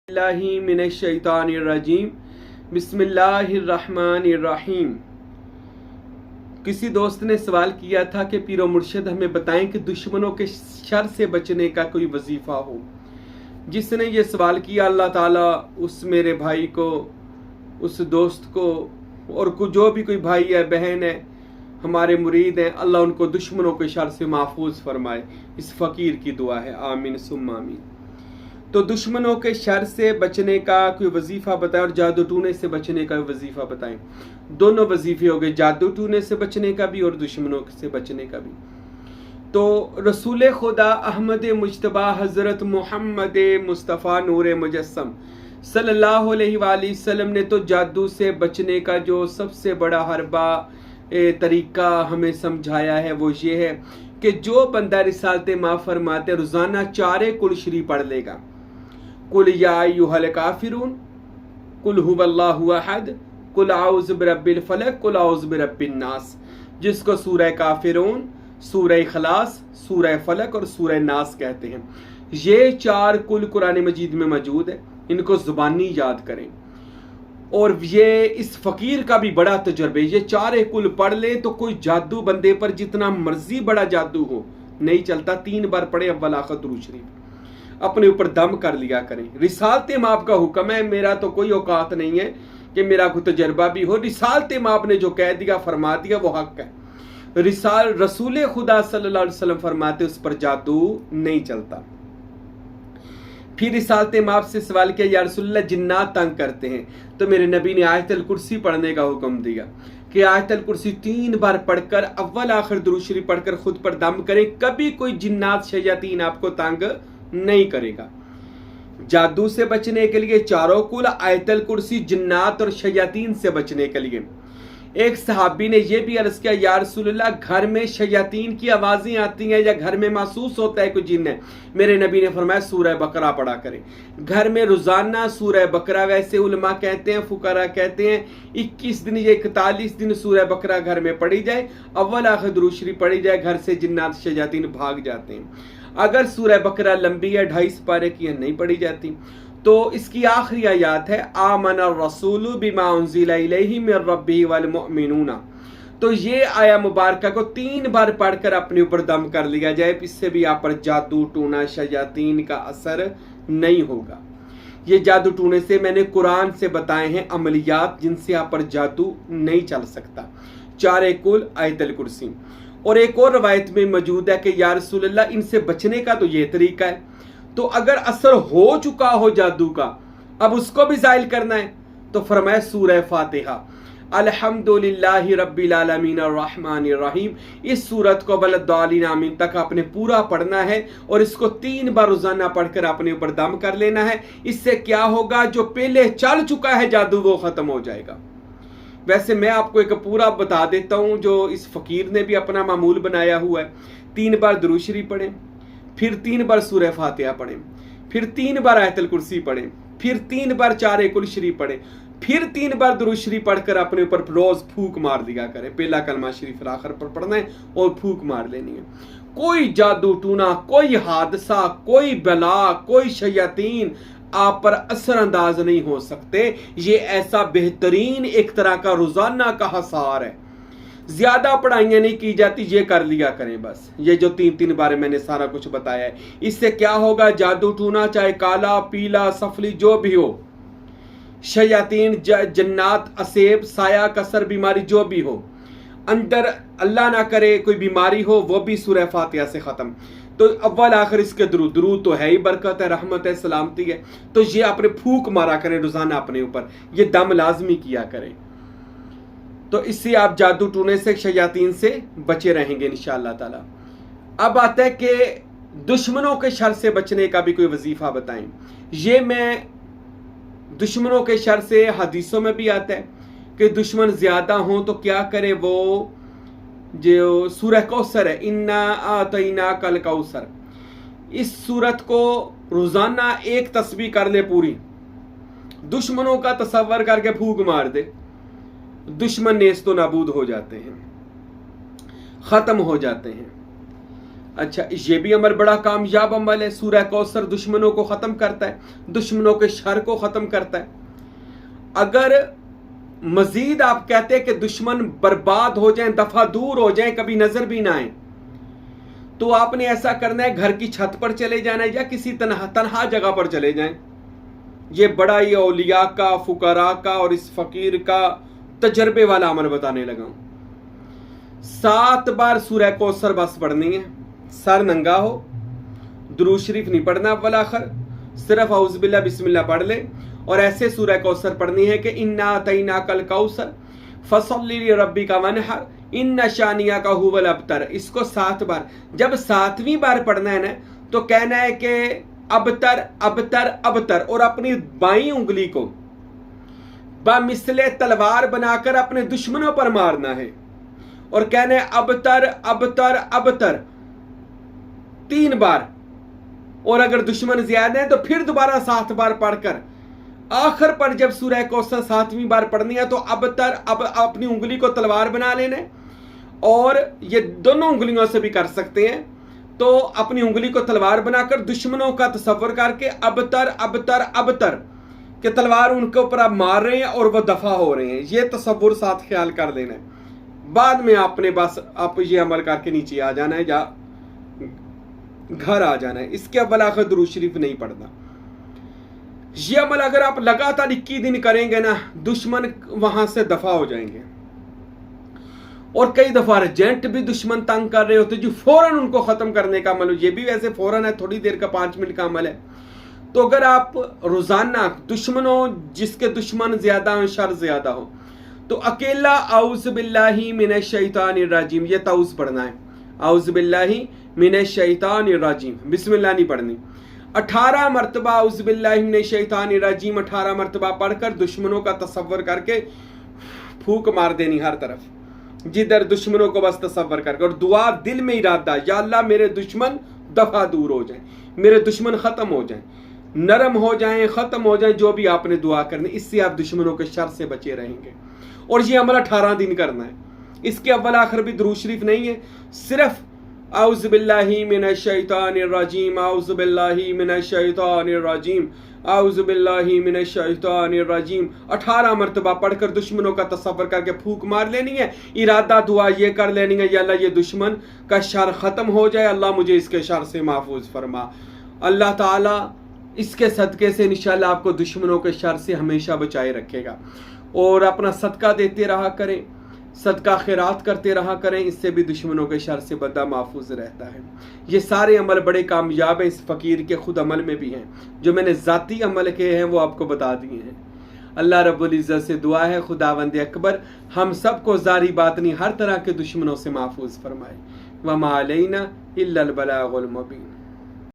मिनश्शैतानिर्रजीम बिस्मिल्लाहिर्रहमानिर्रहीम। किसी दोस्त ने सवाल किया था कि पीरो मुर्शिद हमें बताएं कि दुश्मनों के शर से बचने का कोई वजीफा हो। जिसने ये सवाल किया अल्लाह ताला उस मेरे भाई को, उस दोस्त को और जो भी कोई भाई है, बहन है, हमारे मुरीद हैं, अल्लाह उनको दुश्मनों के शर से महफूज फरमाए। इस फ़कीर की दुआ है, आमीन सुम्मा आमीन। तो दुश्मनों के शर से बचने का कोई वजीफा बताएं और जादू टूने से बचने का वजीफा बताएं। दोनों वजीफे हो गए, जादू टूने से बचने का भी और दुश्मनों से बचने का भी। तो रसूल खुदा अहमद मुज्तबा हज़रत मोहम्मद मुस्तफ़ा नूर मुजस्सम सल्लल्लाहु अलैहि वसल्लम ने तो जादू से बचने का जो सबसे बड़ा हरबा तरीका हमें समझाया है वो ये है कि जो बंदा रिसालत माँ फरमाते रोज़ाना 4 कुल शरीफ पढ़ लेगा, कुल या अय्युहल काफिरून, कुल हुवल्लाहु अहद, कुल आउज़ु बिरब्बिल फलक, कुल आउज़ु बिरब्बिन नास, जिसको सूरह काफिरून, सूरह इखलास, सूरह फलक और सूरह नास कहते हैं। ये 4 कुल कुरान मजीद में मौजूद है, इनको ज़ुबानी याद करें। और ये इस फ़कीर का भी बड़ा तजुर्बे, ये 4 कुल पढ़ ले तो कोई जादू बंदे पर जितना मर्जी बड़ा जादू हो नहीं चलता। 3 बार पढ़े अव्वल आखिर दुरूद शरीफ, अपने ऊपर दम कर लिया करें। रिसालत माप का हुक्म है, मेरा तो कोई औकात नहीं है कि मेरा कोई तजर्बा भी हो। रिसालत माप ने जो कह दिया फरमा दिया वो हक है। रसूल खुदा सल्लल्लाहु अलैहि वसल्लम फरमाते उस पर जादू नहीं चलता। फिर रिसालत माप से सवाल किया, या रसूलल्लाह जिन्नात तंग करते हैं, तो मेरे नबी ने आयतल कुर्सी पढ़ने का हुक्म दिया कि आयतल कुर्सी 3 बार पढ़कर अव्वल आखिर दुरूद शरीफ पढ़कर खुद पर दम करें। कभी कोई जिन्नात शयातीन आपको तंग नहीं करेगा। जादू से बचने के लिए 4 कुल, आयतल कुर्सी, जिन्नात और शयातीन से बचने के लिए। एक सहाबी ने यह भी अर्ज किया, या रसूलल्लाह घर में शयातीन की आवाजें आती हैं या घर में महसूस होता है कोई जिन्न है। मेरे नबी ने फरमाया सूरह बकरा पढ़ा करें। घर में रोजाना सूरह बकरा, वैसे उलमा कहते हैं, फुकरा कहते हैं 21 दिन या 41 दिन सूरह बकरा घर में पढ़ी जाए, अव्वल आखिर दुरूद शरीफ पढ़ी जाए, घर से जिन्नात शयातीन भाग जाते हैं। अगर सूरह बकरा लंबी है, 2.5 पारे की है, नहीं पढ़ी जाती, तो इसकी आखिरी आयत है आमना रसूलु बिमा उन्ज़िला इलैहि मिर रब्बिही वल मुअमिनूना। तो ये आया मुबारक को 3 बार पढ़कर अपने ऊपर दम कर लिया जाए, इससे भी आप पर जादू टूना शयातीन का असर नहीं होगा। ये जादू टूने से मैंने कुरान से बताए हैं अमलियात जिनसे आप पर जादू नहीं चल सकता। 4 कुल, आयतल कुर्सी। और एक और रवायत में मौजूद है कि या रसूलल्लाह इनसे बचने का तो ये तरीका है, तो अगर असर हो चुका हो जादू का, अब उसको भी ज़ाइल करना है, तो फरमाया सूरह फातिहा अल्हम्दुलिल्लाहि रब्बिल आलमीन अर्रहमानिर रहीम, इस सूरत को वलद्दालिन आमीन तक आपने पूरा पढ़ना है और इसको 3 बार रोजाना पढ़कर अपने ऊपर दम कर लेना है। इससे क्या होगा, जो पहले चल चुका है जादू वो खत्म हो जाएगा। वैसे मैं आपको एक पूरा बता देता हूं जो इस फकीर ने भी अपना मामूल बनाया हुआ है। 3 बार दुरूद शरीफ पढ़ें, फिर 3 बार सूरह फातिहा पढ़ें, फिर 3 बार आयतल कुर्सी पढ़ें, फिर 3 बार 4 कुल शरीफ पढ़ें, फिर 3 बार दुरूद शरीफ पढ़कर अपने ऊपर रोज फूक मार दिया करें। पहला कलमा शरीफ आखिर पर पढ़ना है और फूक मार लेनी है। कोई जादू टूना, कोई हादसा, कोई बला, कोई शयातीन आप पर असर अंदाज नहीं हो सकते। ये ऐसा बेहतरीन एक तरह का रोजाना का हसार है। ज्यादा पढ़ाइयाँ नहीं की जाती, ये कर लिया करें बस। ये जो 3 बार मैंने सारा कुछ बताया है, इससे क्या होगा, जादू टूना चाहे काला पीला सफली जो भी हो, शयातीन जन्नात असेब साया कसर बीमारी जो भी हो, अंदर अल्लाह ना करे कोई बीमारी हो, वो भी सूरह फातिहा से खत्म। तो अव्वल आखिर इसके दुरूद तो है ही, बरकत है, रहमत है, सलामती है। तो ये आपने फूक मारा करें रोजाना अपने ऊपर, ये दम लाजमी किया करें। तो इससे आप जादू टूने से शयातीन से बचे रहेंगे इंशाअल्लाह ताला। अब आता है कि दुश्मनों के शर से बचने का भी कोई वजीफा बताएं। ये मैं दुश्मनों के शर से हदीसों में भी आता है कि दुश्मन ज्यादा हों तो क्या करे, वो जो सूरह कौसर है, इन्ना आतैना कल कौसर, इस सूरत को रोजाना 1 तस्बीह कर ले पूरी, दुश्मनों का तसव्वुर करके फूक मार दे, दुश्मन नेस्तो नाबूद हो जाते हैं, खत्म हो जाते हैं। اچھا یہ بھی عمل بڑا کامیاب عمل ہے. سورہ کوثر دشمنوں کو ختم کرتا ہے, دشمنوں کے شر کو ختم کرتا ہے. اگر مزید آپ کہتے کہ دشمن برباد ہو جائیں, دفعہ دور ہو جائیں, کبھی نظر بھی نہ آئیں, تو آپ نے ایسا کرنا ہے گھر کی چھت پر چلے جانا ہے یا کسی تنہا جگہ پر چلے جائیں. یہ بڑا ہی اولیاء کا, فقراء کا اور اس فقیر کا تجربے والا عمل بتانے لگا ہوں. 7 بار سورہ کوثر بس پڑھنی ہے, سر ننگا ہو, درود شریف نہیں پڑھنا اول آخر, صرف اعوذ باللہ بسم اللہ پڑھ لے. اور ایسے سورہ کوثر پڑھنی ہے کہ انا اعطیناک الکوثر فصلی لربک وانحر ان شانیک ھو الابتر. اس کو 7 بار. جب 7ویں بار پڑھنا ہے نا تو کہنا ہے کہ ابتر ابتر ابتر, اور اپنی بائیں انگلی کو بمثل تلوار بنا کر اپنے دشمنوں پر مارنا ہے, اور کہنا ہے ابتر ابتر ابتر 3 بار. اور اگر دشمن زیادہ ہیں تو پھر دوبارہ 7 بار پڑھ کر آخر پر جب سورہ کوثر 7ویں بار پڑھنی ہے تو ابتر اب اپنی انگلی کو تلوار بنا لینا ہے, اور یہ دونوں انگلیوں سے بھی کر سکتے ہیں. تو اپنی انگلی کو تلوار بنا کر دشمنوں کا تصور کر کے ابتر ابتر ابتر کہ تلوار ان کے اوپر آپ مار رہے ہیں اور وہ دفع ہو رہے ہیں, یہ تصور ساتھ خیال کر لینا ہے. بعد میں آپ نے بس آپ یہ عمل کر کے نیچے آ جانا ہے یا گھر آ جانا ہے. اس کے اول آخر درود شریف نہیں پڑھنا. یہ عمل اگر آپ لگاتار 21 دن کریں گے نا, دشمن وہاں سے دفع ہو جائیں گے. اور کئی دفعہ ارجنٹ بھی دشمن تنگ کر رہے ہوتے جو فوراً ان کو ختم کرنے کا عمل ہو. یہ بھی ویسے فوراً ہے, تھوڑی دیر کا 5 منٹ کا عمل ہے. تو اگر آپ روزانہ دشمنوں, جس کے دشمن زیادہ ہوں, شر زیادہ ہو, تو اکیلا اعوذ باللہ من الشیطان الرجیم یہ تعوذ پڑھنا ہے. اعوذ باللہ من الشیطان الرجیم, بسم اللہ نہیں پڑھنی. 18 مرتبہ اعوذ باللہ من الشیطان الرجیم 18 مرتبہ پڑھ کر دشمنوں کا تصور کر کے پھونک مار دینی ہر طرف, جدھر دشمنوں کو بس تصور کر کے. اور دعا دل میں ارادہ, یا اللہ میرے دشمن دفع دور ہو جائیں, میرے دشمن ختم ہو جائیں, نرم ہو جائیں, ختم ہو جائیں, جو بھی آپ نے دعا کرنی, اس سے آپ دشمنوں کے شر سے بچے رہیں گے. اور یہ عمل 18 دن کرنا ہے. اس کے اول آخر بھی درود شریف نہیں ہے, صرف اعوذ باللہ من الشیطان الرجیم اعوذ باللہ من الشیطان الرجیم اعوذ باللہ من الشیطان الرجیم 18 مرتبہ پڑھ کر دشمنوں کا تصور کر کے پھونک مار لینی ہے. ارادہ دعا یہ کر لینی ہے, یا اللہ یہ دشمن کا شر ختم ہو جائے, اللہ مجھے اس کے شر سے محفوظ فرما. اللہ تعالی اس کے صدقے سے انشاءاللہ آپ کو دشمنوں کے شر سے ہمیشہ بچائے رکھے گا. اور اپنا صدقہ دیتے رہا کریں, صدقہ خیرات کرتے رہا کریں, اس سے بھی دشمنوں کے شر سے بندہ محفوظ رہتا ہے. یہ سارے عمل بڑے کامیاب ہیں, اس فقیر کے خود عمل میں بھی ہیں. جو میں نے ذاتی عمل کیے ہیں وہ آپ کو بتا دیے ہیں. اللہ رب العزت سے دعا ہے خداوند اکبر ہم سب کو ظاہری باطنی ہر طرح کے دشمنوں سے محفوظ فرمائے. وما علینا الا البلاغ المبین.